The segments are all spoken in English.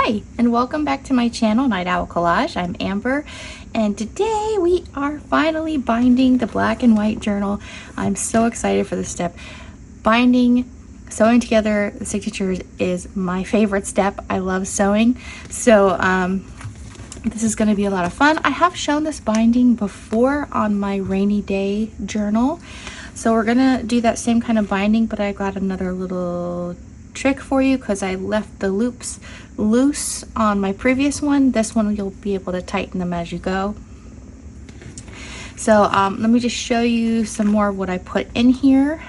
Hi, and welcome back to my channel, Night Owl Collage. I'm Amber, and today we are finally binding the black and white journal. I'm so excited for this step. Sewing together the signatures is my favorite step. I love sewing, so this is going to be a lot of fun. I have shown this binding before on my rainy day journal, so we're gonna do that same kind of binding, but I got another little trick for you because I left the loops loose on my previous one. This one you'll be able to tighten them as you go. So let me just show you some more of what I put in here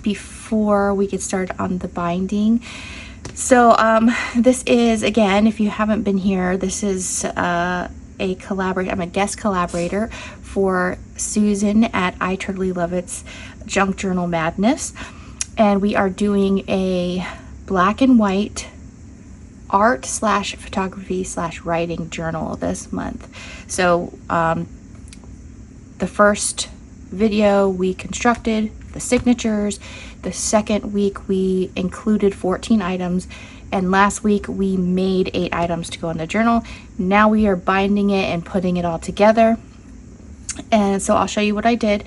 before we get started on the binding. So this is, again, if you haven't been here, this is I'm a guest collaborator for Susan at iturtleyloveit's Junk Journal Madness. And we are doing a black and white art / photography / writing journal this month. So the first video we constructed the signatures. The second week we included 14 items, and last week we made 8 items to go in the journal. Now we are binding it and putting it all together, and so I'll show you what I did,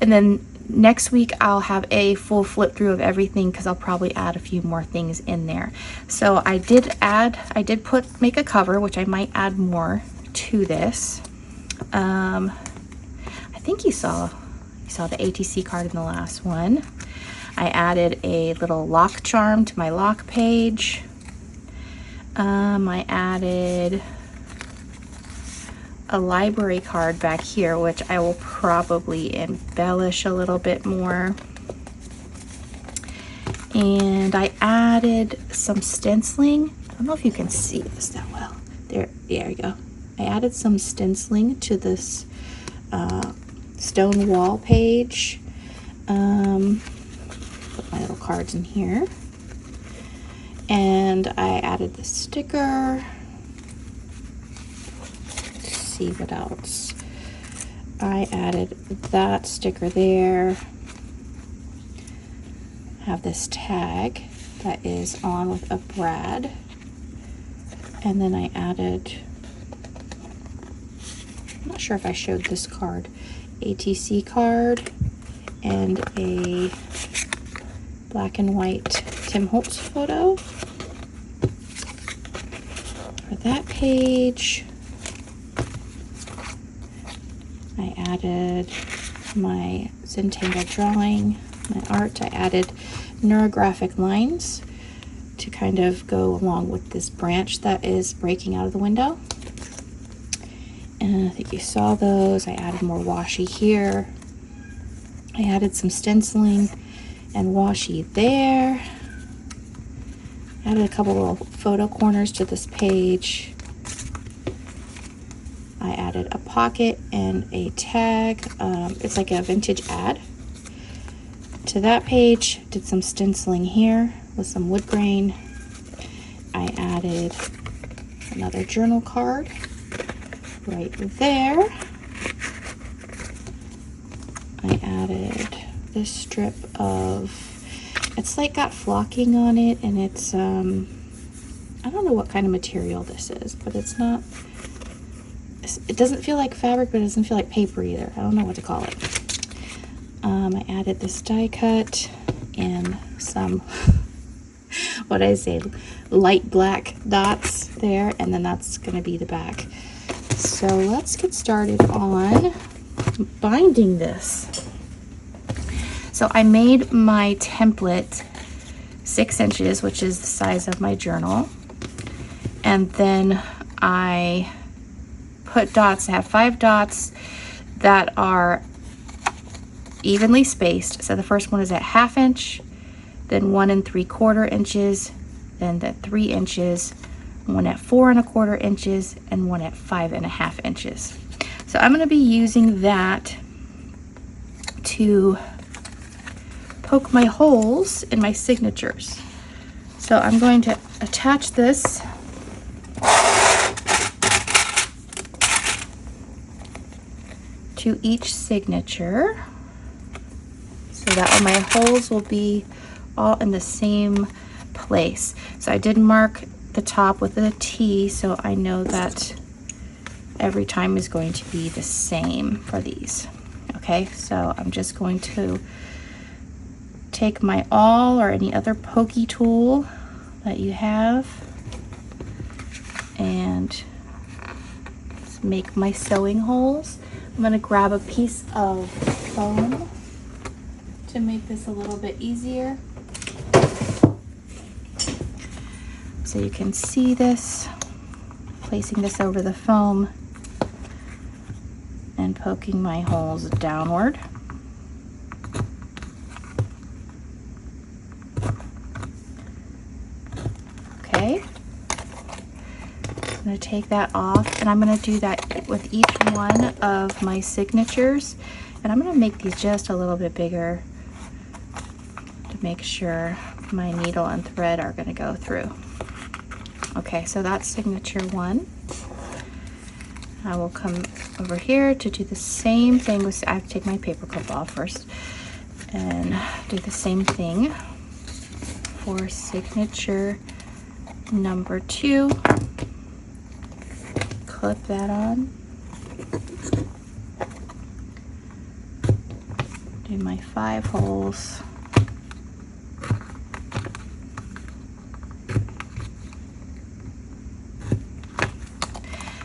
and then next week I'll have a full flip through of everything because I'll probably add a few more things in there. So I did make a cover, which I might add more to this. I think you saw the ATC card in the last one. I added a little lock charm to my lock page. I added a library card back here, which I will probably embellish a little bit more. And I added some stenciling. I don't know if you can see this that well. There you go. I added some stenciling to this stone wall page. Put my little cards in here. And I added the sticker. See what else. I added that sticker there. Have this tag that is on with a brad, and then I added, I'm not sure if I showed this card, ATC card and a black and white Tim Holtz photo for that page. I added my Zentangle drawing, my art. I added neurographic lines to kind of go along with this branch that is breaking out of the window. And I think you saw those. I added more washi here. I added some stenciling and washi there. Added a couple little photo corners to this page. I added a pocket and a tag. It's like a vintage ad. To that page, did some stenciling here with some wood grain. I added another journal card right there. I added this strip of, it's like got flocking on it, and it's, I don't know what kind of material this is, but it's not, it doesn't feel like fabric, but it doesn't feel like paper either. I don't know what to call it. I added this die cut and some, what did I say, light black dots there, and then that's going to be the back. So let's get started on binding this. So I made my template 6 inches, which is the size of my journal, and then I put dots. I have 5 dots that are evenly spaced. So the first one is at 1/2 inch, then 1 3/4 inches, then at 3 inches, one at 4 1/4 inches, and one at 5 1/2 inches. So I'm going to be using that to poke my holes in my signatures. So I'm going to attach this to each signature, so that way my holes will be all in the same place. So I did mark the top with a T, so I know that every time is going to be the same for these. Okay, so I'm just going to take my awl or any other pokey tool that you have and make my sewing holes. I'm going to grab a piece of foam to make this a little bit easier. So you can see this, placing this over the foam and poking my holes downward. Okay, I'm going to take that off, and I'm going to do that with each one of my signatures, and I'm going to make these just a little bit bigger to make sure my needle and thread are going to go through. Okay, so that's signature 1. I will come over here to do the same thing with, I have to take my paper clip off first and do the same thing for signature number 2. Clip that on. Do my 5 holes.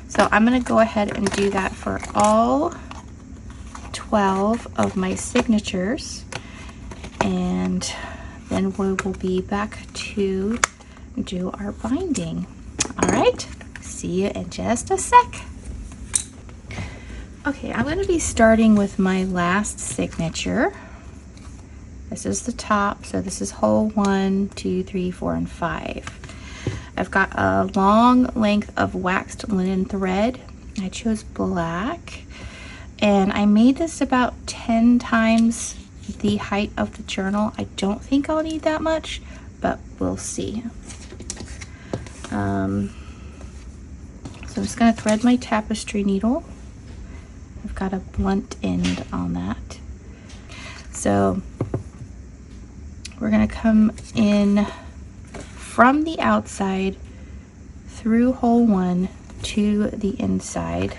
So I'm going to go ahead and do that for all 12 of my signatures, and then we will be back to do our binding. All right, see you in just a sec. Okay, I'm going to be starting with my last signature. This is the top, so this is hole 1, 2, 3, 4, and 5. I've got a long length of waxed linen thread. I chose black, and I made this about 10 times the height of the journal. I don't think I'll need that much, but we'll see. So I'm just going to thread my tapestry needle. I've got a blunt end on that. So we're going to come in from the outside through hole 1 to the inside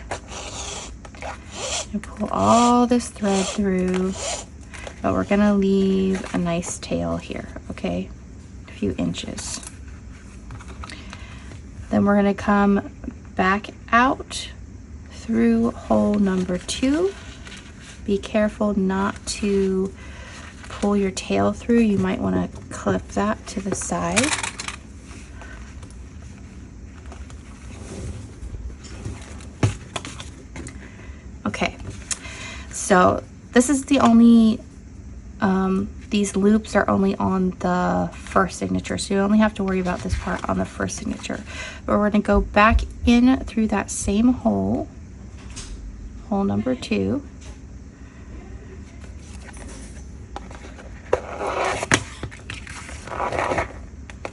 and pull all this thread through, but we're gonna leave a nice tail here, okay, a few inches. Then we're gonna come back out through hole number 2. Be careful not to pull your tail through. You might want to clip that to the side. Okay, so this is the only, these loops are only on the first signature, so you only have to worry about this part on the first signature. But we're going to go back in through that same hole, hole number 2.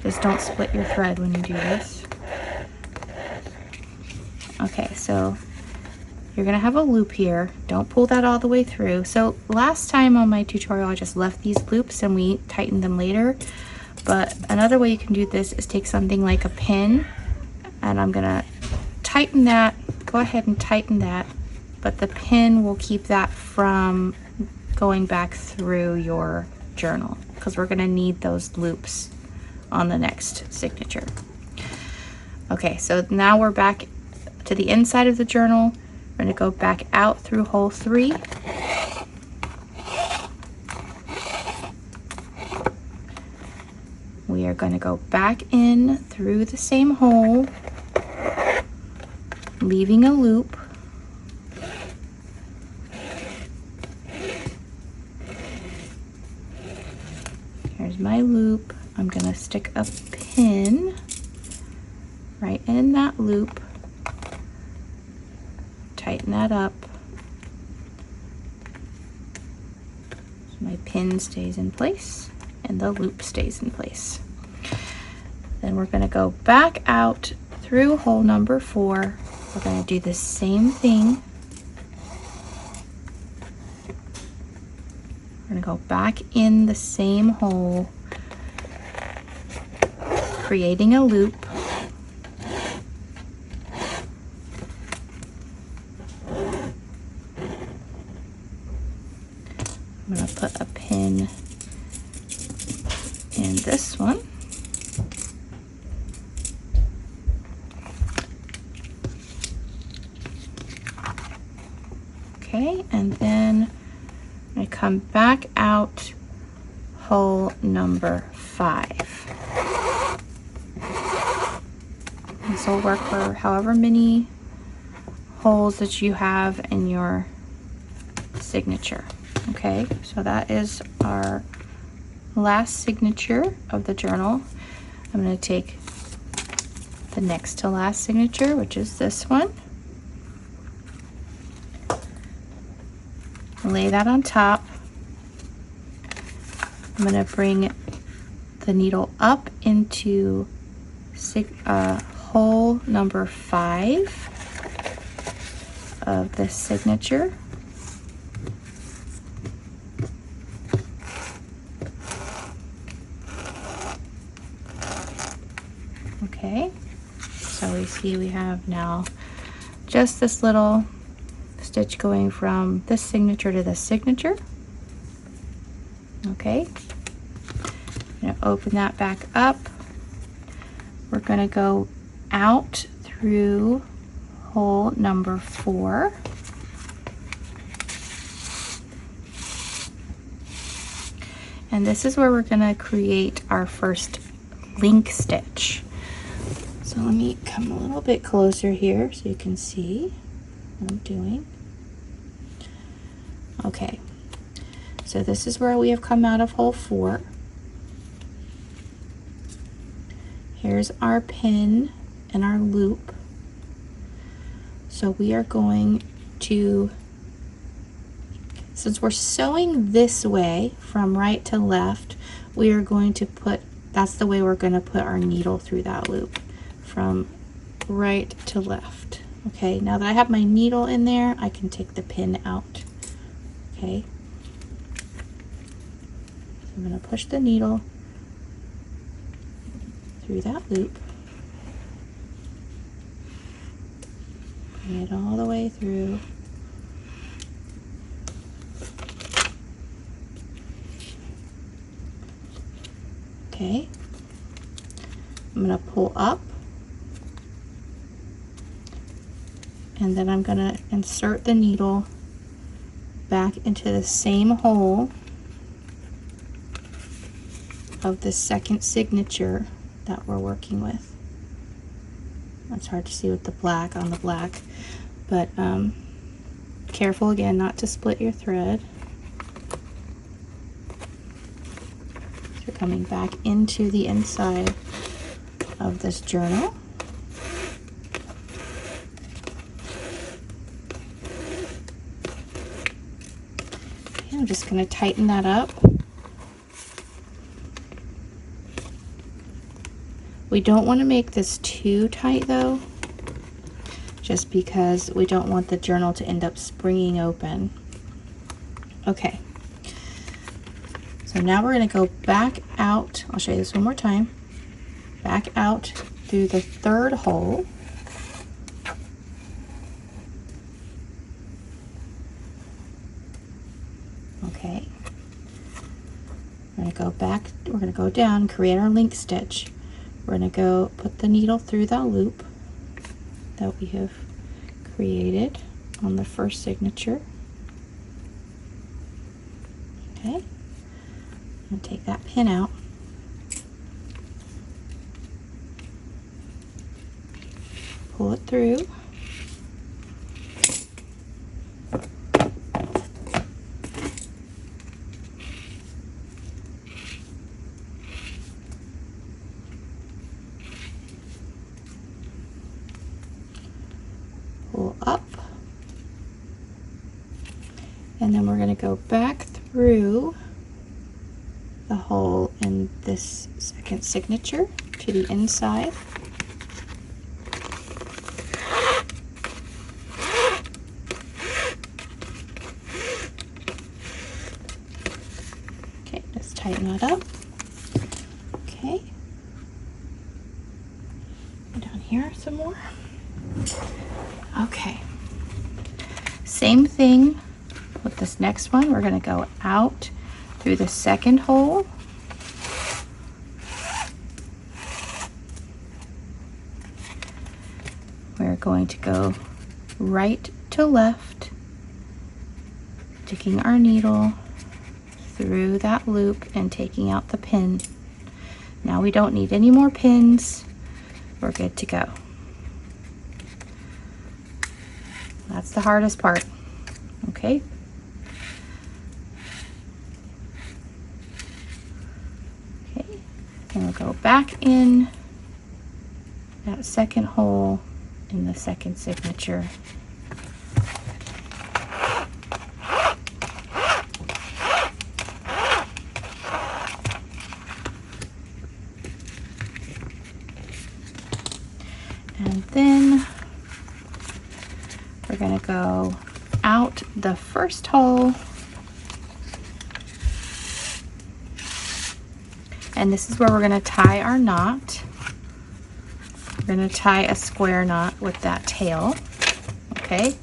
Just don't split your thread when you do this. Okay, so you're gonna have a loop here. Don't pull that all the way through. So last time on my tutorial, I just left these loops and we tightened them later. But another way you can do this is take something like a pin, and I'm gonna tighten that. Go ahead and tighten that, but the pin will keep that from going back through your journal, because we're gonna need those loops on the next signature. Okay, so now we're back to the inside of the journal. We're going to go back out through hole 3. We are going to go back in through the same hole, leaving a loop. Here's my loop. I'm going to stick a pin right in that loop. Tighten that up so my pin stays in place and the loop stays in place. Then we're going to go back out through hole number 4. We're going to do the same thing. We're going to go back in the same hole, creating a loop. I'm going to put a pin in this one. Okay, and then I come back out hole number 5. This will work for however many holes that you have in your signature. Okay, so that is our last signature of the journal. I'm going to take the next to last signature, which is this one. Lay that on top. I'm going to bring the needle up into hole number 5 of this signature. Okay, so we see we have now just this little stitch going from this signature to this signature. Okay, I'm going to open that back up. We're going to go out through hole number 4. And this is where we're going to create our first link stitch. So let me come a little bit closer here so you can see what I'm doing. Okay, so this is where we have come out of hole 4. Here's our pin and our loop. So we are going to, since we're sewing this way from right to left, we are going to put, that's the way we're going to put our needle through that loop, from right to left. Okay, now that I have my needle in there, I can take the pin out. Okay, so I'm going to push the needle through that loop, bring it all the way through. Okay, I'm going to pull up, and then I'm going to insert the needle back into the same hole of the second signature that we're working with. It's hard to see with the black on the black, but careful again not to split your thread. So you're coming back into the inside of this journal. Okay, I'm just going to tighten that up. We don't want to make this too tight though, just because we don't want the journal to end up springing open. Okay, so now we're going to go back out. I'll show you this one more time. Back out through the third hole. Okay, we're going to go back, we're going to go down, create our link stitch. We're going to go put the needle through that loop that we have created on the first signature. Okay, I'm going to take that pin out. Pull it through. Pull up, and then we're going to go back through the hole in this second signature to the inside. Okay, just tighten that up. Okay, down here some more. Okay, same thing with the this next one, we're going to go out through the second hole. We're going to go right to left, sticking our needle through that loop and taking out the pin. Now we don't need any more pins. We're good to go. That's the hardest part, okay? Okay, and we'll go back in that second hole in the second signature. And then we're going to go out the first hole, and this is where we're going to tie our knot. We're going to tie a square knot with that tail, okay?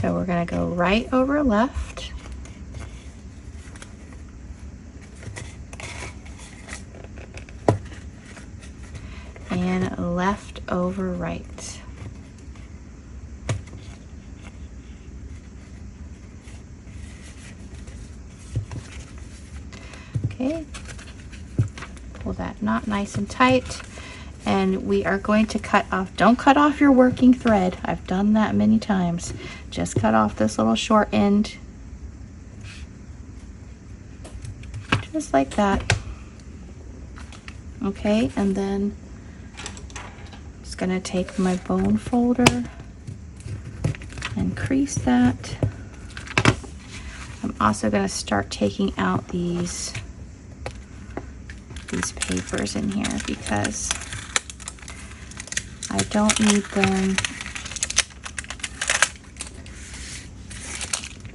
So we're going to go right over left, and left over right. Okay, pull that knot nice and tight, and we are going to cut off, don't cut off your working thread. I've done that many times. Just cut off this little short end, just like that. Okay, and then gonna take my bone folder and crease that. I'm also gonna start taking out these papers in here because I don't need them,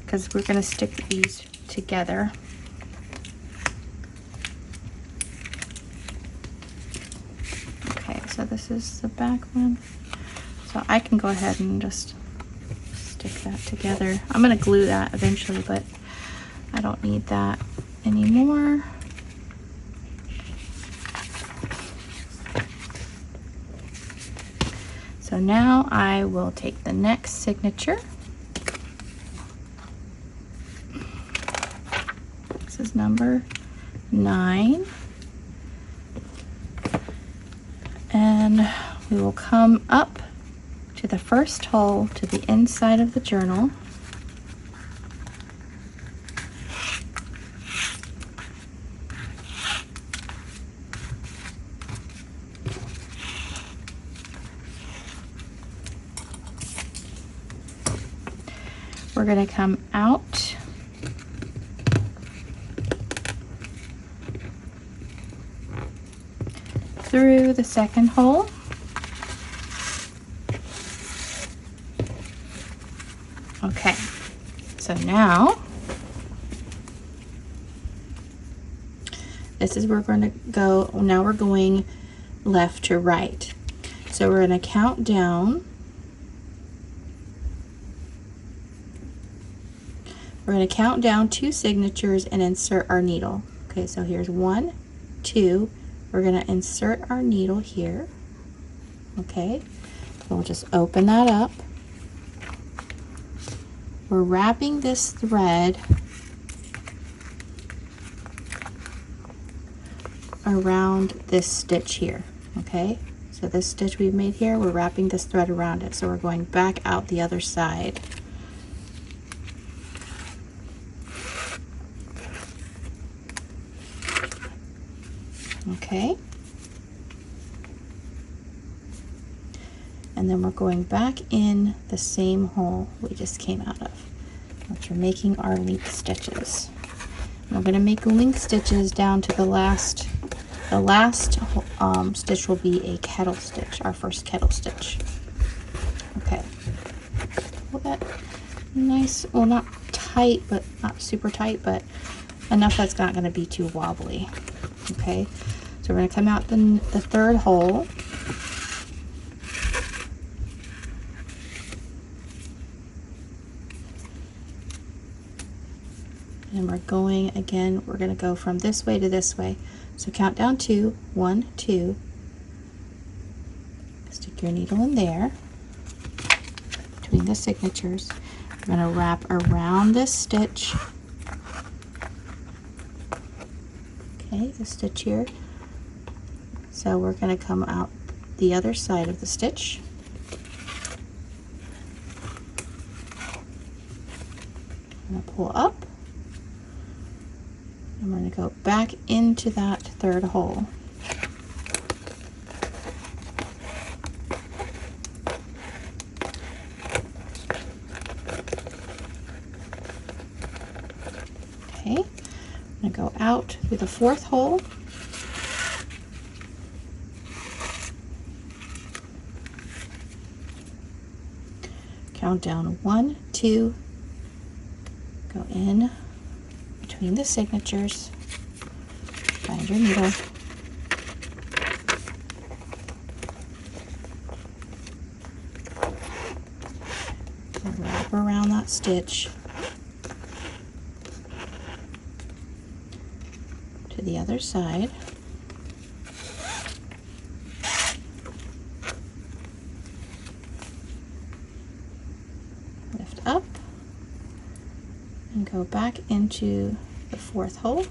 because we're gonna stick these together. So this is the back one. So I can go ahead and just stick that together. I'm gonna glue that eventually, but I don't need that anymore. So now I will take the next signature. This is number 9. And we will come up to the first hole to the inside of the journal. We're going to come out through the second hole. Okay, so now this is where we're going to go. Now we're going left to right. So we're going to count down. We're going to count down 2 signatures and insert our needle. Okay, so here's 1, 2. We're going to insert our needle here. Okay, we'll just open that up. We're wrapping this thread around this stitch here. Okay, so this stitch we've made here, we're wrapping this thread around it. So we're going back out the other side. Okay, and then we're going back in the same hole we just came out of, which we're making our link stitches. And we're going to make link stitches down to the last stitch will be a kettle stitch, our first kettle stitch. Okay, pull that nice, well, not tight, but not super tight, but enough that's not going to be too wobbly. Okay, so we're going to come out the third hole. And we're going again, we're going to go from this way to this way. So count down 2, 1, 2. Stick your needle in there between the signatures. We're going to wrap around this stitch. Okay, the stitch here. So we're going to come out the other side of the stitch. I'm going to pull up. And we're going to go back into that third hole. Okay, I'm going to go out through the fourth hole. Count down 1, 2, go in between the signatures, find your needle, and wrap around that stitch to the other side. Lift up and go back into the fourth hole.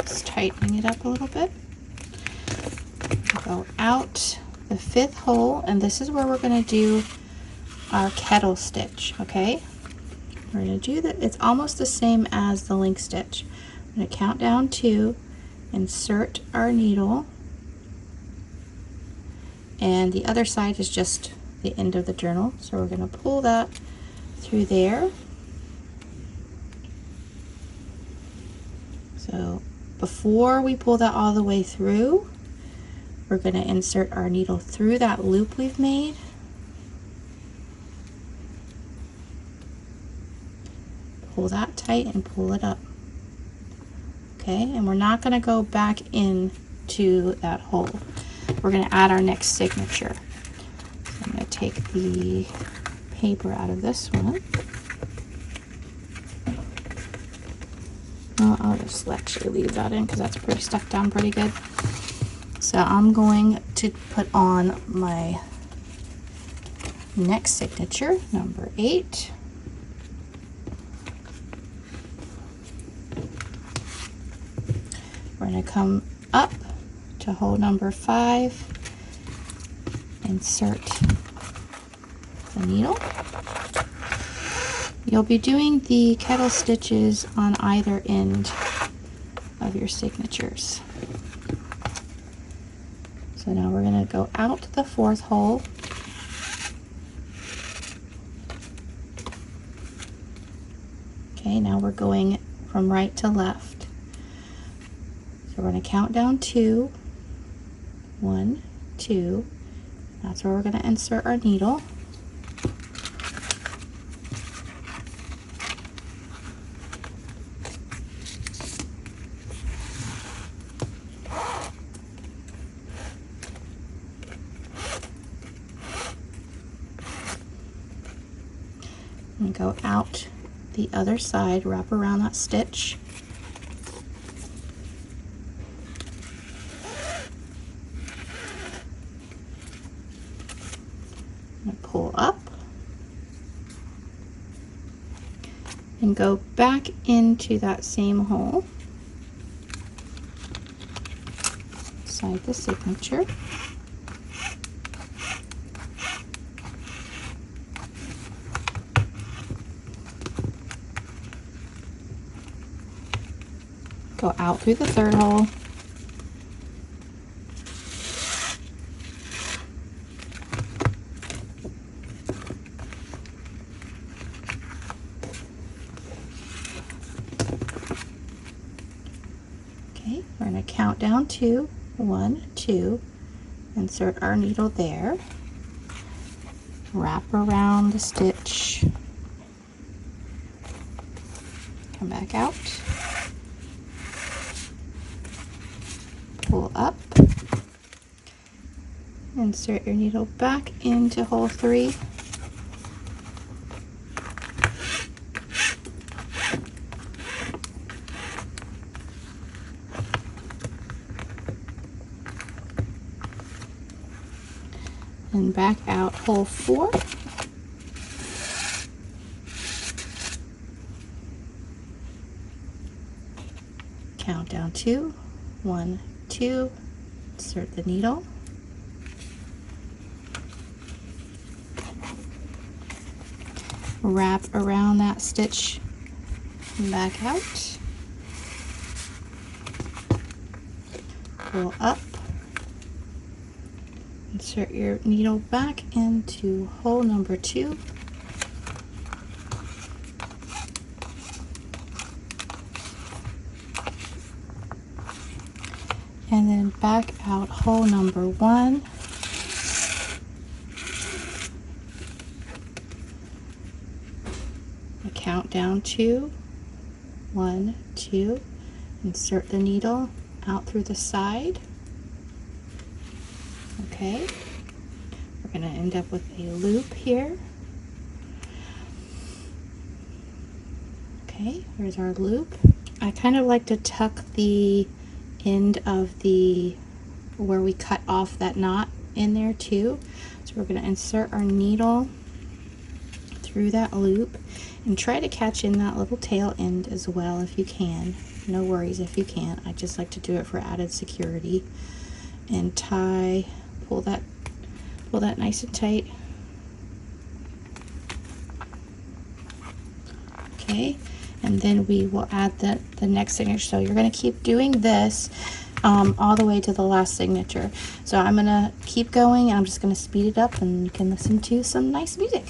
Just tightening it up a little bit. Go out the fifth hole, and this is where we're going to do our kettle stitch. Okay, we're going to do that. It's almost the same as the link stitch. I'm going to count down 2, insert our needle, and the other side is just the end of the journal, so we're going to pull that through there. So before we pull that all the way through, we're going to insert our needle through that loop we've made. Pull that tight and pull it up. Okay, and we're not going to go back into that hole. We're going to add our next signature. So I'm going to take the paper out of this one. Well, I'll just actually leave that in because that's pretty stuck down pretty good. So I'm going to put on my next signature, number 8. We're going to come up to hole number 5, insert the needle. You'll be doing the kettle stitches on either end of your signatures. So now we're going to go out the fourth hole. Okay, now we're going from right to left. So we're going to count down 2, 1, 2. That's where we're going to insert our needle. And go out the other side, wrap around that stitch. And pull up and go back into that same hole inside the signature. Go out through the third hole. Okay, we're going to count down 2, 1, 2, insert our needle there, wrap around the stitch, come back out, pull up, Insert your needle back into hole 3. And back out hole 4. Count down 2, 1, 2, insert the needle. Wrap around that stitch and back out. Pull up. Insert your needle back into hole number 2. And then back out hole number 1. Count down 2, 1, 2. Insert the needle out through the side. Okay, we're going to end up with a loop here. Okay, here's our loop. I kind of like to tuck the end of the where we cut off that knot in there too. So we're going to insert our needle through that loop and try to catch in that little tail end as well if you can. No worries if you can't. I just like to do it for added security. And tie, pull that nice and tight. Okay, and then we will add the next signature. So you're going to keep doing this all the way to the last signature. So I'm going to keep going, and I'm just going to speed it up, and you can listen to some nice music.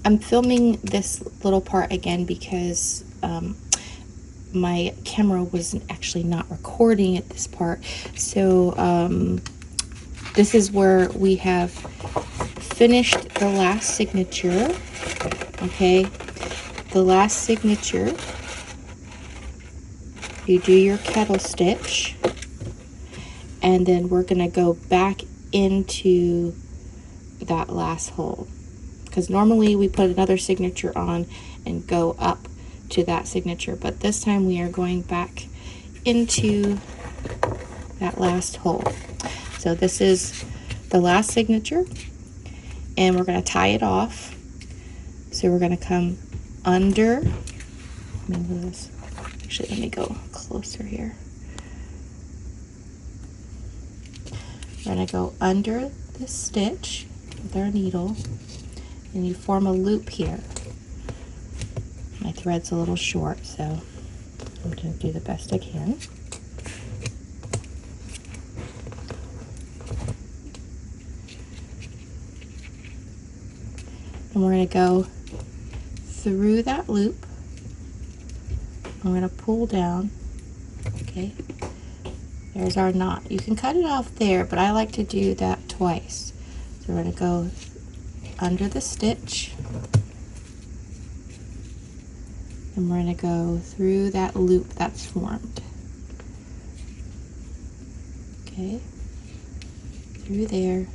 I'm filming this little part again because my camera was actually not recording at this part. So this is where we have finished the last signature. Okay, the last signature, you do your kettle stitch, and then we're gonna go back into that last hole, because normally we put another signature on and go up to that signature, but this time we are going back into that last hole. So this is the last signature, and we're going to tie it off. So we're going to come under, let me go closer here. We're going to go under the stitch with our needle, and you form a loop here. My thread's a little short, so I'm going to do the best I can. And we're going to go through that loop. I'm going to pull down. Okay, there's our knot. You can cut it off there, but I like to do that twice. So we're going to go under the stitch, and we're going to go through that loop that's formed. Okay, through there,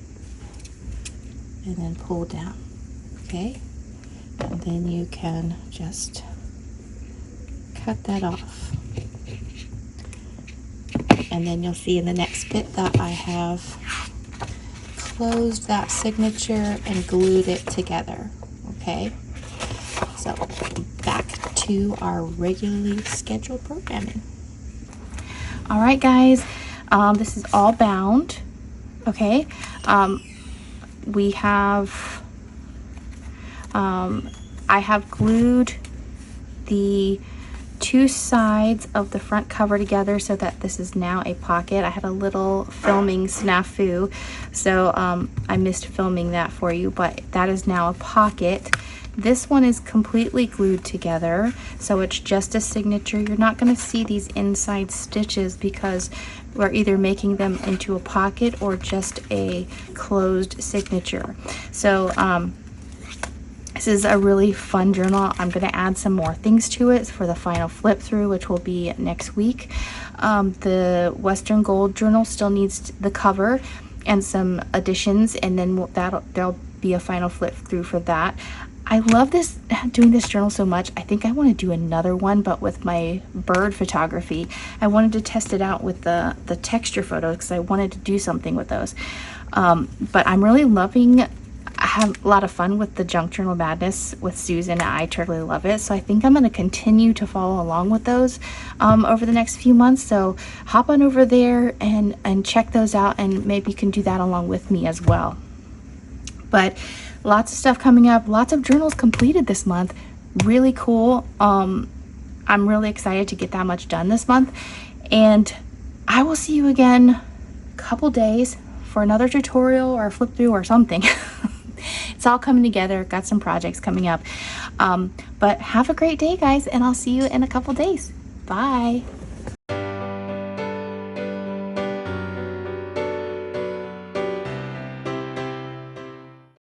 and then pull down. Okay, and then you can just cut that off. And then you'll see in the next bit that I have closed that signature and glued it together. Okay, so back to our regularly scheduled programming. All right, guys, this is all bound. Okay, we have I have glued the two sides of the front cover together so that this is now a pocket. I had a little filming snafu, so I missed filming that for you, but that is now a pocket. This one is completely glued together, so it's just a signature. You're not going to see these inside stitches because we're either making them into a pocket or just a closed signature. So this is a really fun journal. I'm going to add some more things to it for the final flip through, which will be next week. The Western Gold journal still needs the cover and some additions, and then there'll be a final flip through for that. I love doing this journal so much. I think I want to do another one, but with my bird photography. I wanted to test it out with the texture photos because I wanted to do something with those. But I'm really loving. I have a lot of fun with the Junk Journal Madness with Susan at I Totally Love It. So I think I'm going to continue to follow along with those over the next few months. So hop on over there and check those out, and maybe you can do that along with me as well. But lots of stuff coming up, lots of journals completed this month. Really cool. I'm really excited to get that much done this month. And I will see you again a couple days for another tutorial or a flip through or something. It's all coming together. Got some projects coming up. But have a great day, guys, and I'll see you in a couple days. Bye.